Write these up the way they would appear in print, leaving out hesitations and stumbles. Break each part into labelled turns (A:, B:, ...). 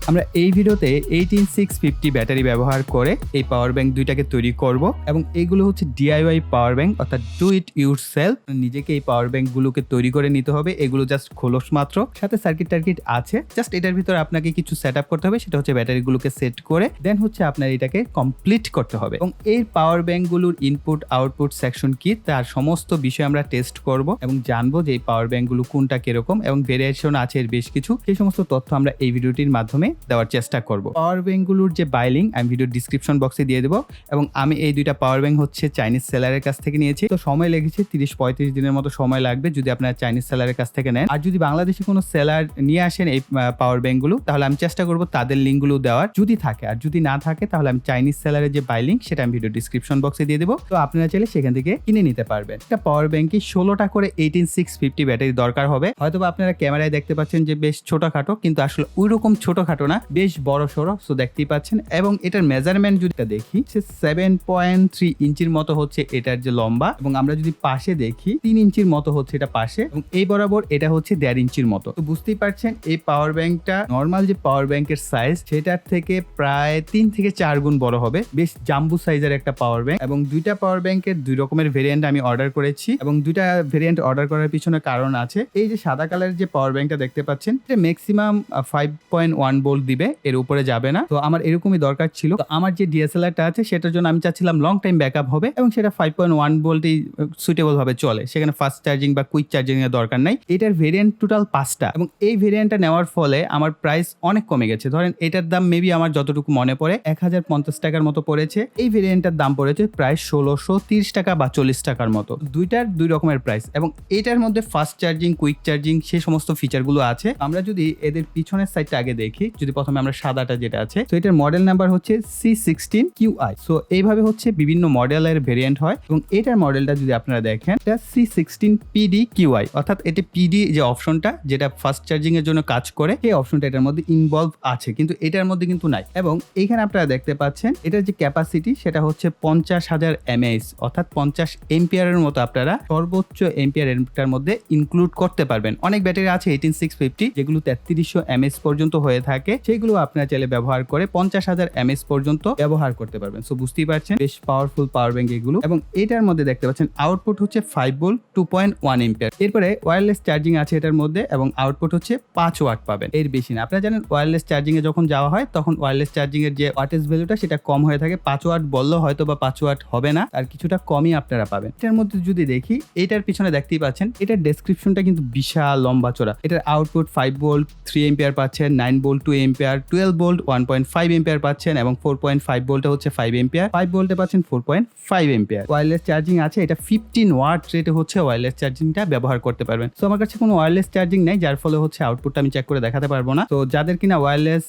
A: আমরা এই ভিডিওতে 18650 ব্যাটারি ব্যবহার করে এই পাওয়ার ব্যাংক দুইটাকে তৈরি করব এবং এইগুলো হচ্ছে ডিআইওয়াই পাওয়ার ব্যাংক অর্থাৎ ডু ইট ইউরসেলফ। নিজেকে এই পাওয়ার ব্যাংক গুলোকে তৈরি করে নিতে হবে। এগুলো জাস্ট খোলস মাত্র, সাথে সার্কিট টার্কিট আছে। জাস্ট এটার ভিতরে আপনাকে কিছু সেট আপ করতে হবে, সেটা হচ্ছে ব্যাটারিগুলোকে সেট করে দেন হচ্ছে আপনার এটাকে কমপ্লিট করতে হবে। এবং এই পাওয়ার ব্যাংকগুলোর ইনপুট আউটপুট সেকশন কি তার সমস্ত বিষয় আমরা টেস্ট করব এবং জানবো যে এই পাওয়ার ব্যাংকগুলো কোনটা কিরকম এবং ভেরিয়েশন আছে এর বেশ কিছু। সেই সমস্ত তথ্য আমরা এই ভিডিওটির মাধ্যমে দেওয়ার চেষ্টা করব। পাওয়ার ব্যাংকগুলোর যে বাই লিংক আমি ভিডিও ডিসক্রিপশন বক্সে দিয়ে দেবো। এবং আমি এই দুইটা পাওয়ার ব্যাংক হচ্ছে চাইনিজ সেলারের কাছ থেকে নিয়েছি। তো সময় লেগেছে 30-35 দিনের মতো সময় লাগবে যদি আপনারা চাইনিজ সেলারের কাছ থেকে নেন। আর যদি বাংলাদেশে কোনো সেলার নিয়ে আসেন এই পাওয়ার ব্যাংকগুলো, তাহলে আমি চেষ্টা করব তাদের লিঙ্কগুলো দেওয়ার যদি থাকে। আর যদি না থাকে তাহলে আমি চাইনিজ সেলারের যে বাই লিংক সেটা আমি ভিডিও ডিসক্রিপশন বক্সে দিয়ে দেবো। তো আপনারা চাইলে সেখান থেকে কিনে নিতে পারবেন। একটা পাওয়ার ব্যাংকে 16টা করে 18650 ব্যাটারি দরকার হবে। হয়তো আপনারা ক্যামেরায় দেখতে পাচ্ছেন যে বেশ ছোটখাটো, কিন্তু আসলে ওই রকম ছোটখাটো না, বেশ বড় সড়ো। সো দেখতেই পাচ্ছেন। এবং এটার মেজারমেন্ট যদি দেখি 7.3 ইঞ্চির মতো হচ্ছে এটার যে লম্বা। এবং আমরা যদি পাশে দেখি 3 ইঞ্চির মতো হচ্ছে এটা পাশে, এবং এই বরাবর এটা হচ্ছে 1.5 ইঞ্চির মতো। তো বুঝতেই পারছেন এই পাওয়ার ব্যাংকটা নর্মাল যে পাওয়ার ব্যাংকের সাইজ সেটার থেকে প্রায় 3 থেকে 4 গুণ বড় হবে। বেশ জাম্বু সাইজের একটা পাওয়ার ব্যাংক। এবং দুইটা পাওয়ার ব্যাংকের দুই রকমের ভেরিয়েন্ট আমি অর্ডার করেছি। এবং দুইটা ভেরিয়েন্ট অর্ডার করার পিছনে কারণ আছে। এই যে সাদা কালারের যে পাওয়ার ব্যাংকটা দেখতে পাচ্ছেন এটা ম্যাক্সিমাম 5.1 ভোল্ট দিবে, এর উপরে যাবে না। তো আমার এরকমই দরকার ছিল। তো আমার যে ডিএসএলআরটা আছে সেটার জন্য আমি চাচ্ছিলাম লং টাইম ব্যাকআপ হবে এবং সেটা 5.1 ভোল্টই সুইটেবল ভাবে চলে। সেখানে ফাস্ট চার্জিং বা কুইক চার্জিং এর দরকার নাই। এটার ভেরিয়েন্ট টোটাল 5টা এবং এই ভেরিয়েন্টটা নেওয়ার ফলে আমার প্রাইস অনেক কমে গেছে। ধরেন এটার দাম মেবি আমার যতটুকু মনে পড়ে 1050 টাকার মতো পড়েছে। এই ভেরিয়েন্টটার দাম পড়েছে প্রায় 1630 টাকা বা 40 টাকার মতো। দুইটার দুই রকমের প্রাইস এবং এটার মধ্যে ফাস্ট চার্জিং, কুইক চার্জিং সেই সমস্ত ফিচারগুলো আছে। আমরা যদি এদের পিছনের সাইডটা আগে দেখি, যদি প্রথমে আমরা সাদাটা যেটা আছে, তো এটার মডেল নাম্বার হচ্ছে C16QI। সো এইভাবে হচ্ছে বিভিন্ন মডেলের ভেরিয়েন্ট হয়। এবং এটার মডেলটা যদি আপনারা দেখেন এটা C16PDQI, অর্থাৎ এটা পিডি যে অপশনটা যেটা ফাস্ট চার্জিং এর জন্য কাজ করে, সেই অপশনটা এটার মধ্যে ইনভলভ আছে, কিন্তু এটার মধ্যে কিন্তু নাই। এবং এইখানে আপনারা দেখতে পাচ্ছেন এটার যে ক্যাপাসিটি সেটা হচ্ছে 50,000 mAh, অর্থাৎ 50 এম্পিয়ারের মতো আপনারা সর্বোচ্চ এম্পিয়ার এটার মধ্যে ইনক্লুড করতে পারবেন। অনেক ব্যাটারি আছে 18650 যেগুলো 3300 mAh পর্যন্ত হয়ে থাকে, সেগুলো আপনারা চাইলে ব্যবহার করে 50,000 mAh পর্যন্ত ব্যবহার করতে পারবেন। সো বুঝতেই পারছেন বেশ পাওয়ারফুল পাওয়ার ব্যাংক এগুলো। এবং এটার মধ্যে দেখতে পাচ্ছেন আউটপুট হচ্ছে 5 ভোল্ট 2.1 এম্পিয়ার। এরপরে ওয়্যারলেস চার্জিং আছে এটার মধ্যে এবং আউটপুট হচ্ছে 5 ওয়াট পাবেন, এর বেশি না। আপনারা জানেন ওয়্যারলেস চার্জিং এ যখন যাওয়া হয় তখন ওয়্যারলেস চার্জিং এর যে ওয়াটেজ ভ্যালুটা সেটা কম হয়ে থাকে। 5 ওয়াট বললেও হয়তো বা 5 ওয়াট হবে না, আর কিছুটা কমই আপনারা পাবেন। এটার মধ্যে যদি দেখি এটার পিছনে দেখতেই পাচ্ছেন এটার ডেসক্রিপশনটা কিন্তু বিশাল লম্বা চড়া। এটার আউটপুট 5 ভোল্ট 3 এম্পিয়ার পাচ্ছেন, 9 ভোল্ট 2 এম্পিয়ার, 12 ভোল্ট 1.5 এম্পিয়ার পাচ্ছেন এবং 4.5 ভোল্টে হচ্ছে 5 এম্পিয়ার, 5 ভোল্টে পাচ্ছেন 4.5 এম্পিয়ার। ওয়্যারলেস চার্জিং আছে, এটা 15 ওয়াট রেটে হচ্ছে ওয়্যারলেস চার্জিংটা ব্যবহার করতে পারবেন। তো আমার কাছে কোনো ওয়্যারলেস চার্জিং নেই, যার ফলে হচ্ছে আউটপুটটা আমি চেক করে দেখাতে পারবো না। তো যাদের কিনা ওয়্যারলেস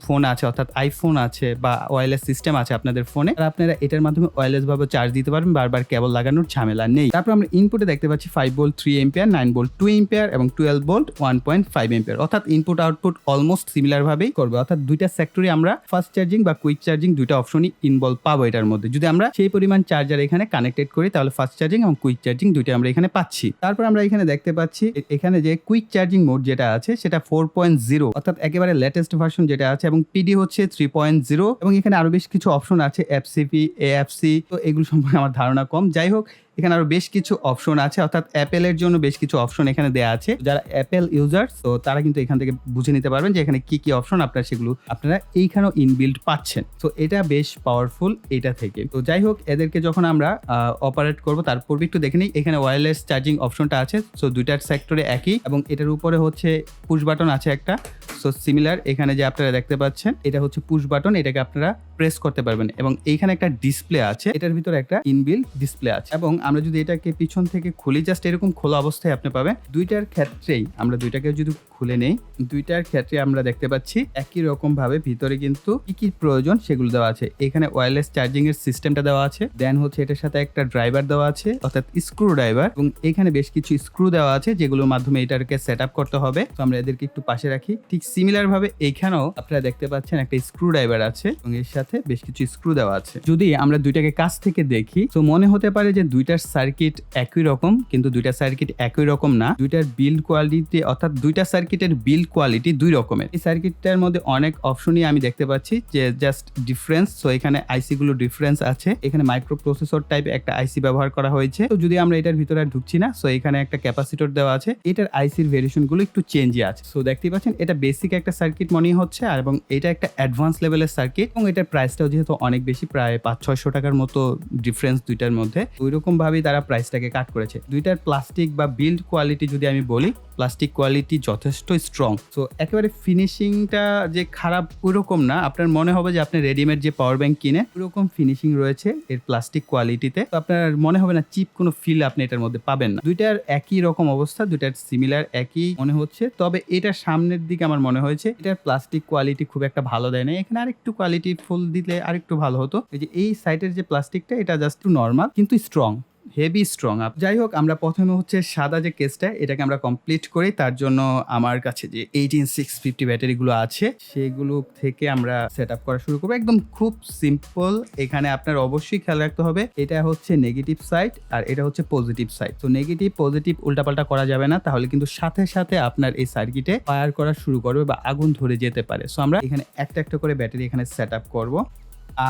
A: ফোন আছে, অর্থাৎ আইফোন আছে বা ওয়্যারলেস সিস্টেম আছে আপনাদের ফোনে, আপনারা এটার মাধ্যমে ওয়্যারলেস ভাবে চার্জ দিতে পারবেন, বারবার কেবল লাগানোর ঝামেলা নেই। তারপর আমরা ইনপুটে দেখতে পাচ্ছি 5 ভোল্ট 3 এম্পিয়ার, 9 ভোল্ট 2 এম্পিয়ার এবং 12 ভোল্ট 1.5 এম্পিয়ার, অর্থাৎ ইনপুট আউটপুট অলমোস্ট সিমিলার ভাবেই করবে। অর্থাৎ দুইটা সেক্টরে আমরা ফাস্ট চার্জিং বা কুইক চার্জিং দুইটা অপশনই ইনভলভ পাবো এটার মধ্যে। যদি আমরা সেই পরিমাণ চার্জার এখানে কানেক্টেড করি তাহলে ফাস্ট চার্জিং এবং কুইক চার্জিং দুইটা আমরা এখানে পাচ্ছি। তারপর আমরা এখানে দেখতে পাচ্ছি এখানে যে কুইক চার্জিং মোড যেটা আছে সেটা 4.0, অর্থাৎ একেবারে লেটেস্ট ভার্সন যেটা আছে, এবং পিডি হচ্ছে 3.0 এবং এখানে আরো বেশ কিছু অপশন আছে এফসিপি, এএফসি। তো এগুলো সম্পর্কে আমার ধারণা কম। যাই হোক, এখানে আরো বেশ কিছু অপশন আছে, অর্থাৎ অ্যাপেলের জন্য বেশ কিছু অপশন এখানে দেওয়া আছে। যারা অ্যাপেল ইউজার্স তো তারা কিন্তু এখান থেকে বুঝে নিতে পারবেন যে এখানে কি কি অপশন আপনারা সেগুলো আপনারা এইখানেও ইনবিল্ড পাচ্ছেন। তো এটা বেশ পাওয়ারফুল এটা থেকে। তো যাই হোক, এদেরকে যখন আমরা অপারেট করব তার পূর্বে একটু দেখে নিই এখানে ওয়্যারলেস চার্জিং অপশনটা আছে। সো দুইটার সেক্টরে একই এবং এটার উপরে হচ্ছে পুশ বাটন আছে একটা। সো সিমিলার এখানে যে আপনারা দেখতে পাচ্ছেন এটা হচ্ছে পুশ বাটন, এটাকে আপনারা প্রেস করতে পারবেন এবং এইখানে একটা ডিসপ্লে আছে, এটার ভিতরে একটা ইনবিল্ড ডিসপ্লে আছে। এবং আমরা যদি এটাকে পিছন থেকে খুলি, জাস্ট এরকম খোলা অবস্থায় আপনি পাবেন। দুইটার ক্ষেত্রেই আমরা দুইটাকে যদি খুলে নেই, দুইটার ক্ষেত্রে আমরা দেখতে পাচ্ছি একই রকম ভাবে ভিতরে কিন্তু কি কি প্রয়োজন সেগুলো দেওয়া আছে। এখানে ওয়্যারলেস চার্জিং এর সিস্টেমটা দেওয়া আছে, দেন হচ্ছে এটার সাথে একটা ড্রাইভার দেওয়া আছে, অর্থাৎ স্ক্রু ড্রাইভার, এবং এখানে বেশ কিছু স্ক্রু দেওয়া আছে যেগুলোর মাধ্যমে এটাকে সেট আপ করতে হবে। তো আমরা এদেরকে একটু পাশে রাখি। ঠিক সিমিলার ভাবে এইখানেও আপনারা দেখতে পাচ্ছেন একটা স্ক্রু ড্রাইভার আছে এবং এর সাথে সাথে বেশ কিছু স্ক্রু দেওয়া আছে। যদি আমরা দুইটাকে কাছ থেকে দেখি তো মনে হতে পারে যে দুইটার সার্কিট একই রকম, কিন্তু দুইটা সার্কিট একই রকম না। দুইটার বিল্ড কোয়ালিটি অর্থাৎ দুইটা সার্কিটের বিল্ড কোয়ালিটি দুই রকমের। এই সার্কিটটার মধ্যে অনেক অপশনই আমি দেখতে পাচ্ছি যে জাস্ট ডিফারেন্স। সো এখানে আইসি গুলো ডিফারেন্স আছে, এখানে মাইক্রো প্রসেসর টাইপ একটা আইসি ব্যবহার করা হয়েছে। তো যদি আমরা এটার ভিতরে আর ঢুকছি না, সো এখানে একটা ক্যাপাসিটর দেওয়া আছে, এটার আইসির ভেরিয়েশন গুলো একটু চেঞ্জই আছে। সো দেখতেই পাচ্ছেন এটা বেসিক একটা সার্কিট মনে হচ্ছে, আর এবং এটা একটা অ্যাডভান্স লেভেলের সার্কিট, এবং এটার প্রাইসটাও যেহেতু অনেক বেশি, প্রায় 500-600 টাকার মতো ডিফারেন্স দুইটার মধ্যে। ওইরকম ভাবেই তারা প্রাইসটাকে কাট করেছে। দুইটার প্লাস্টিক বা বিল্ড কোয়ালিটি যদি আমি বলি, প্লাস্টিক কোয়ালিটি যথেষ্ট স্ট্রং। সো একেবারে ফিনিশিংটা যে খারাপ ওইরকম না, আপনার মনে হবে যে আপনি রেডিমেড যে পাওয়ার ব্যাংক কিনে ওইরকম ফিনিশিং রয়েছে এর প্লাস্টিক কোয়ালিটিতে। তো আপনার মনে হবে না চিপ কোনো ফিল আপনি এটার মধ্যে পাবেন না। দুইটার একই রকম অবস্থা, দুইটার সিমিলার একই মনে হচ্ছে। তবে এটার সামনের দিকে আমার মনে হয়েছে এটার প্লাস্টিক কোয়ালিটি খুব একটা ভালো দেয় না, এখানে আরেকটু কোয়ালিটি ফুল দিলে আরেকটু ভালো হতো। এই সাইডের যে প্লাস্টিকটা এটা জাস্ট নর্মাল কিন্তু স্ট্রং, হেভি স্ট্রং আপ। যাই হোক, আমরা প্রথমে হচ্ছে সাদা যে কেসটা এটাকে আমরা কমপ্লিট করি। তার জন্য আমার কাছে যে 18650 ব্যাটারিগুলো আছে সেগুলো থেকে আমরা সেট আপ করা শুরু করবো। একদম খুব সিম্পল। এখানে আপনার অবশ্যই খেয়াল রাখতে হবে এটা হচ্ছে নেগেটিভ সাইড আর এটা হচ্ছে পজিটিভ সাইড। তো নেগেটিভ পজিটিভ উল্টাপাল্টা করা যাবে না, তাহলে কিন্তু সাথে সাথে আপনার এই সার্কিটে ফায়ার করা শুরু করবে বা আগুন ধরে যেতে পারে। সো আমরা এখানে একটা একটা করে ব্যাটারি এখানে সেট আপ করবো।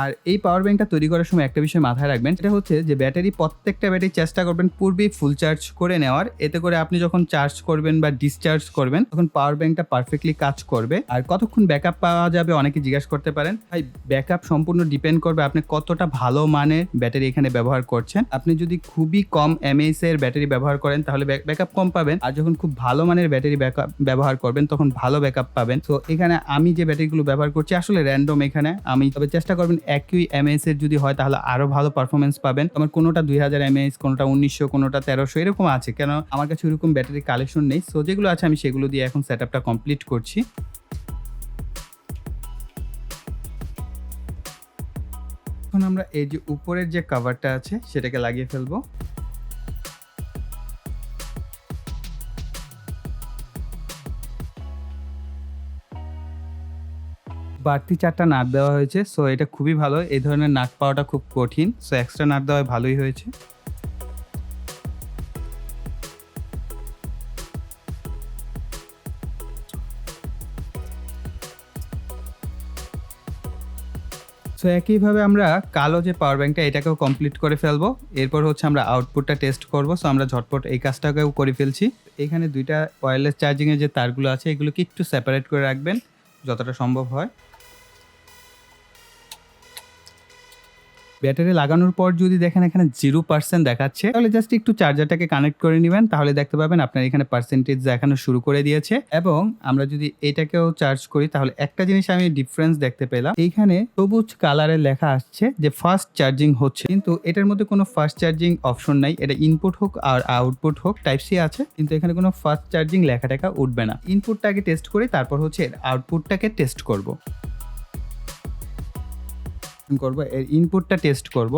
A: আর এই পাওয়ার ব্যাংকটা তৈরি করার সময় একটা বিষয় মাথায় রাখবেন, সেটা হচ্ছে যে প্রত্যেকটা ব্যাটারি চেষ্টা করবেন পূর্বেই ফুল চার্জ করে নেওয়ার। এতে করে আপনি যখন চার্জ করবেন বা ডিসচার্জ করবেন তখন পাওয়ার ব্যাংকটা পারফেক্টলি কাজ করবে। আর কতক্ষণ ব্যাকআপ পাওয়া যাবে অনেকে জিজ্ঞাসা করতে পারেন। ভাই, ব্যাকআপ সম্পূর্ণ ডিপেন্ড করবে আপনি কতটা ভালো মানের ব্যাটারি এখানে ব্যবহার করছেন। আপনি যদি খুবই কম এমএএইচ এর ব্যাটারি ব্যবহার করেন তাহলে ব্যাকআপ কম পাবেন, আর যখন খুব ভালো মানের ব্যাটারি ব্যবহার করবেন তখন ভালো ব্যাকআপ পাবেন। তো এখানে আমি যে ব্যাটারিগুলো ব্যবহার করছি আসলে র্যান্ডম, এখানে আমি তবে চেষ্টা করবেন একই এমএএইচ এর যদি হয় তাহলে আরো ভালো পারফরমেন্স পাবেন। আমার কোনোটা 2000 এমএএইচ, কোনোটা 1900, কোনোটা 1300 এরকম আছে, কেন আমার কাছে ওরকম ব্যাটারি কালেকশন নেই। সো যেগুলো আছে আমি সেগুলো দিয়ে এখন সেটআপটা কমপ্লিট করছি। এখন আমরা এই যে উপরের যে কভারটা আছে সেটাকে লাগিয়ে ফেলবো। বাড়তি 4টা নাট দেওয়া হয়েছে। সো এটা খুবই ভালো, এই ধরনের নাট পাওয়াটা খুব কঠিন। সো এক্সট্রা নাট দেওয়া ভালোই হয়েছে। সো একইভাবে আমরা কালো যে পাওয়ার ব্যাংকটা এটাকেও কমপ্লিট করে ফেলবো। এরপর হচ্ছে আমরা আউটপুটটা টেস্ট করব। সো আমরা ঝটপট এই কাজটাকেও করে ফেলছি। এখানে দুইটা ওয়্যারলেস চার্জিংয়ের যে তারগুলো আছে এগুলোকে একটু সেপারেট করে রাখবেন যতটা সম্ভব হয়। ব্যাটারি লাগানোর পর যদি দেখেন এখানে 0% দেখাচ্ছে, তাহলে জাস্ট একটু চার্জারটাকে কানেক্ট করে নেবেন, তাহলে দেখতে পাবেন আপনার এখানে পার্সেন্টেজ দেখানো শুরু করে দিয়েছে। এবং আমরা যদি এটাকেও চার্জ করি তাহলে একটা জিনিস আমি ডিফারেন্স দেখতে পেলাম, এইখানে সবুজ কালারের লেখা আসছে যে ফাস্ট চার্জিং হচ্ছে, কিন্তু এটার মধ্যে কোনো ফাস্ট চার্জিং অপশন নাই। এটা ইনপুট হোক আর আউটপুট হোক টাইপ সি আছে, কিন্তু এখানে কোনো ফাস্ট চার্জিং লেখাটাকা উঠবে না। ইনপুটটাকে টেস্ট করি, তারপর হচ্ছে আউটপুটটাকে টেস্ট করব। এর ইনপুটটা টেস্ট করব।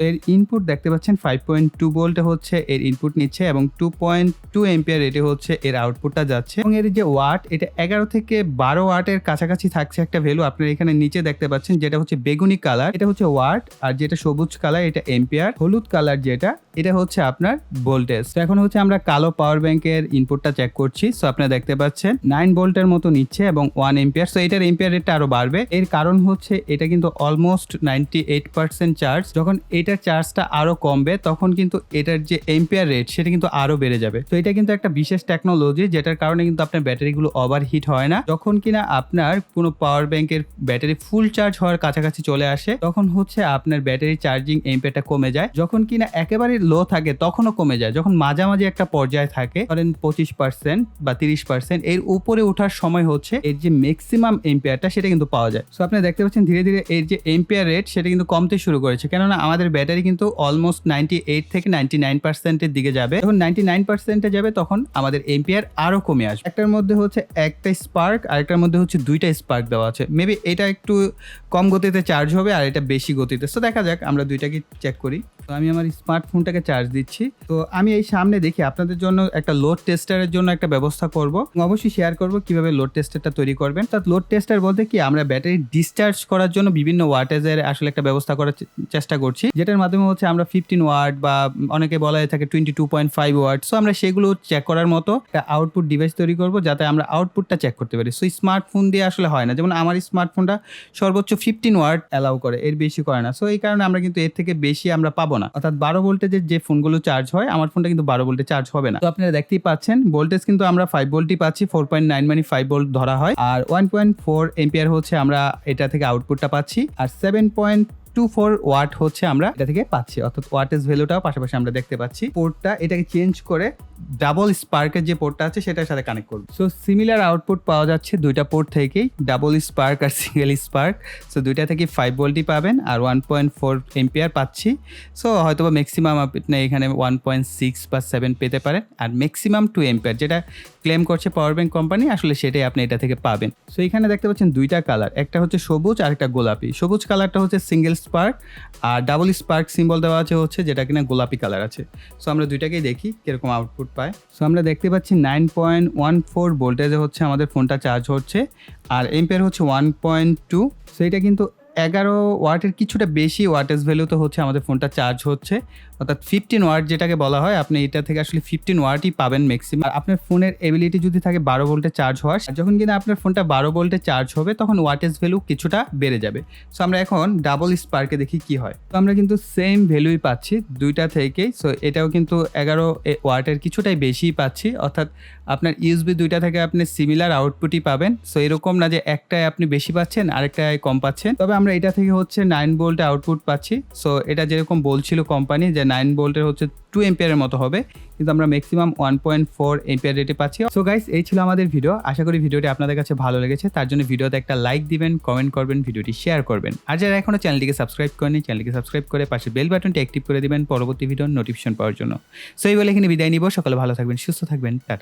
A: এর ইনপুট দেখতে পাচ্ছেন 5.2 ভোল্ট হচ্ছে এর ইনপুট নিচ্ছে এবং 2.2 এম্পিয়ার রেটে হচ্ছে এর আউটপুটটা যাচ্ছে। এবং এর যে ওয়াট, এটা 11 থেকে 12 ওয়াটের কাছাকাছি থাকছে একটা ভ্যালু। আপনারা এখানে নিচে দেখতে পাচ্ছেন যেটা হচ্ছে বেগুনি কালার এটা হচ্ছে ওয়াট, আর যেটা সবুজ কালার এটা এম্পিয়ার, হলুদ কালার যেটা এটা হচ্ছে আপনার ভোল্টেজ। তো এখন হচ্ছে আমরা কালো পাওয়ার ব্যাংকের ইনপুটটা চেক করছি। সো আপনারা দেখতে পাচ্ছেন 9 ভোল্টের মতো নিচ্ছে এবং 1 এম্পিয়ার। সো এটার এম্পিয়ার রেটটা আরো বাড়বে, এর কারণ হচ্ছে এটা কিন্তু অলমোস্ট 98% চার্জ। যখন এটার চার্জটা আরো কমবে তখন কিন্তু এটার যে এম্পিয়ার রেট সেটা কিন্তু আরো বেড়ে যাবে। তো এটা কিন্তু একটা বিশেষ টেকনোলজি যেটার কারণে কিন্তু আপনার ব্যাটারিগুলো ওভারহিট হয় না। যখন কিনা আপনার কোনো পাওয়ার ব্যাংকের ব্যাটারি ফুল চার্জ হওয়ার কাছাকাছি চলে আসে তখন হচ্ছে আপনার ব্যাটারি চার্জিং এম্পিয়ারটা কমে যায়। যখন কিনা একেবারে লো থাকে তখনও কমে যায়। যখন মাঝামাঝি একটা পর্যায়ে থাকে, ধরেন 25% বা 30%, এর উপরে ওঠার সময় হচ্ছে এর যে ম্যাক্সিমাম এম্পিয়ারটা সেটা কিন্তু পাওয়া যায়। সো আপনি দেখতে পাচ্ছেন ধীরে ধীরে এর যে এম্পিয়ার রেট সেটা কিন্তু কমতে শুরু করেছে, কেননা আমাদের ব্যাটারি কিন্তু অলমোস্ট 98 থেকে 99% এর দিকে যাবে। যখন 99% যাবে তখন আমাদের এম্পিয়ার আরো কমে আসবে। একটার মধ্যে হচ্ছে একটা স্পার্ক, আরেকটার মধ্যে হচ্ছে দুইটা স্পার্ক দেওয়া আছে। মেবি এটা একটু কম গতিতে চার্জ হবে আর এটা বেশি গতিতে। সো দেখা যাক, আমরা দুইটাকে চেক করি। তো আমি আমার স্মার্টফোনটাকে ফোনটাকে চার্জ দিচ্ছি। তো আমি এই সামনে দেখি আপনাদের জন্য একটা লোড টেস্টারের জন্য একটা ব্যবস্থা করব, অবশ্যই শেয়ার করব কিভাবে লোড টেস্টারটা তৈরি করবেন। তো লোড টেস্টার বলতে কি, আমরা ব্যাটারি ডিসচার্জ করার জন্য বিভিন্ন ওয়াটেজের আসলে একটা ব্যবস্থা করার চেষ্টা করছি, যেটার মাধ্যমে হচ্ছে আমরা 15 ওয়াট বা অনেকে বলা হয়ে থাকে 22.5 ওয়াট। সো আমরা সেগুলো চেক করার মতো একটা আউটপুট ডিভাইস তৈরি করব, যাতে আমরা আউটপুটটা চেক করতে পারি। সো স্মার্টফোন দিয়ে আসলে হয় না, যেমন আমার স্মার্টফোনটা সর্বোচ্চ 15 ওয়াট অ্যালাউ করে, এর বেশি করে না। সো এই কারণে আমরা কিন্তু এর থেকে বেশি আমরা পাবো না, অর্থাৎ 12 ভোল্টেজের যে ফোনগুলো চার্জ হয়, আমার ফোনটা কিন্তু 12 ভোল্টে চার্জ হবে না। তো আপনারা দেখতেই পাচ্ছেন ভোল্টেজ কিন্তু আমরা 5 ভোল্টই পাচ্ছি, 4.9 মানে 5 ভোল্ট ধরা হয়, আর 1.4 এম্পিয়ার হচ্ছে আমরা এটা থেকে আউটপুটটা পাচ্ছি, আর 7.24 ওয়াট হচ্ছে আমরা এটা থেকে পাচ্ছি, অর্থাৎ ওয়াটেজ ভ্যালুটাও পাশাপাশি আমরা দেখতে পাচ্ছি। পোর্টটা এটাকে চেঞ্জ করে ডাবল স্পার্কের যে পোর্টটা আছে সেটার সাথে কানেক্ট করব। সো সিমিলার আউটপুট পাওয়া যাচ্ছে দুইটা পোর্ট থেকেই, ডাবল স্পার্ক আর সিঙ্গেল স্পার্ক। সো দুইটা থেকে 5 ভোল্টই পাবেন, আর 1.4 এম্পিয়ার পাচ্ছি। সো হয়তো বা ম্যাক্সিমাম আপনি এখানে 1.6 বা 7 পেতে পারেন, আর ম্যাক্সিমাম 2 এম্পিয়ার যেটা ক্লেম করছে পাওয়ার ব্যাংক কোম্পানি, আসলে সেটাই আপনি এটা থেকে পাবেন। সো এখানে দেখতে পাচ্ছেন দুইটা কালার, একটা হচ্ছে সবুজ আর একটা গোলাপি। সবুজ কালারটা হচ্ছে সিঙ্গেল স্পার্ক, আর ডাবল স্পার্ক সিম্বল দেওয়া আছে হচ্ছে যেটা কিনা গোলাপি কালার আছে। সো আমরা দুইটাকেই দেখি কিরকম আউটপুট পায়। সো আমরা দেখতে পাচ্ছি 9.14 ভোল্টেজে হচ্ছে আমাদের ফোনটা চার্জ হচ্ছে, আর এম্পিয়ার হচ্ছে 1.2। সো এটা কিন্তু 11 ওয়াটের কিছুটা বেশি ওয়াটেজ ভ্যালুতে হচ্ছে আমাদের ফোনটা চার্জ হচ্ছে, অর্থাৎ 15 ওয়াট যেটাকে বলা হয়, আপনি এটা থেকে আসলে 15 ওয়াটই পাবেন ম্যাক্সিমাম। আপনার ফোনের এবিলিটি যদি থাকে 12 ভোল্টে চার্জ হওয়ার, যখন কিনা আপনার ফোনটা 12 ভোল্টে চার্জ হবে তখন ওয়াটেজ ভ্যালু কিছুটা বেড়ে যাবে। সো আমরা এখন ডাবল স্পার্কে দেখি কি হয়। তো আমরা কিন্তু সেম ভ্যালুই পাচ্ছি দুইটা থেকেই। সো এটাও কিন্তু 11 ওয়াটের কিছুটাই বেশিই পাচ্ছি, অর্থাৎ আপনার ইউএসবি দুইটা থেকে আপনি সিমিলার আউটপুটই পাবেন। সো এরকম না যে একটায় আপনি বেশি পাচ্ছেন আরেকটায় কম পাচ্ছেন। তবে আমরা এটা থেকে হচ্ছে 9 ভোল্টে আউটপুট পাচ্ছি। সো এটা যেরকম বলছিল কোম্পানি যে 9 ভোল্টের হচ্ছে 2 এম্পিয়ারের মতো হবে, কিন্তু আমরা ম্যাক্সিমাম 1.4 এম্পিয়ার রেটে পাচ্ছি। সো গাইস, এই ছিল আমাদের ভিডিও। আশা করি ভিডিওটি আপনাদের কাছে ভালো লেগেছে, তার জন্য ভিডিওতে একটা লাইক দিবেন, কমেন্ট করবেন, ভিডিওটি শেয়ার করবেন। আর যারা এখনো চ্যানেলটিকে সাবস্ক্রাইব করেনি, চ্যানেলটিকে সাবস্ক্রাইব করে পাশে বেল বাটনটি অ্যাক্টিভ করে দিবেন পরবর্তী ভিডিওর নোটিফিকেশন পাওয়ার জন্য। সো এই বলে এখানে বিদায় নিব। সকলে ভালো থাকবেন, সুস্থ থাকবেন, টাটা।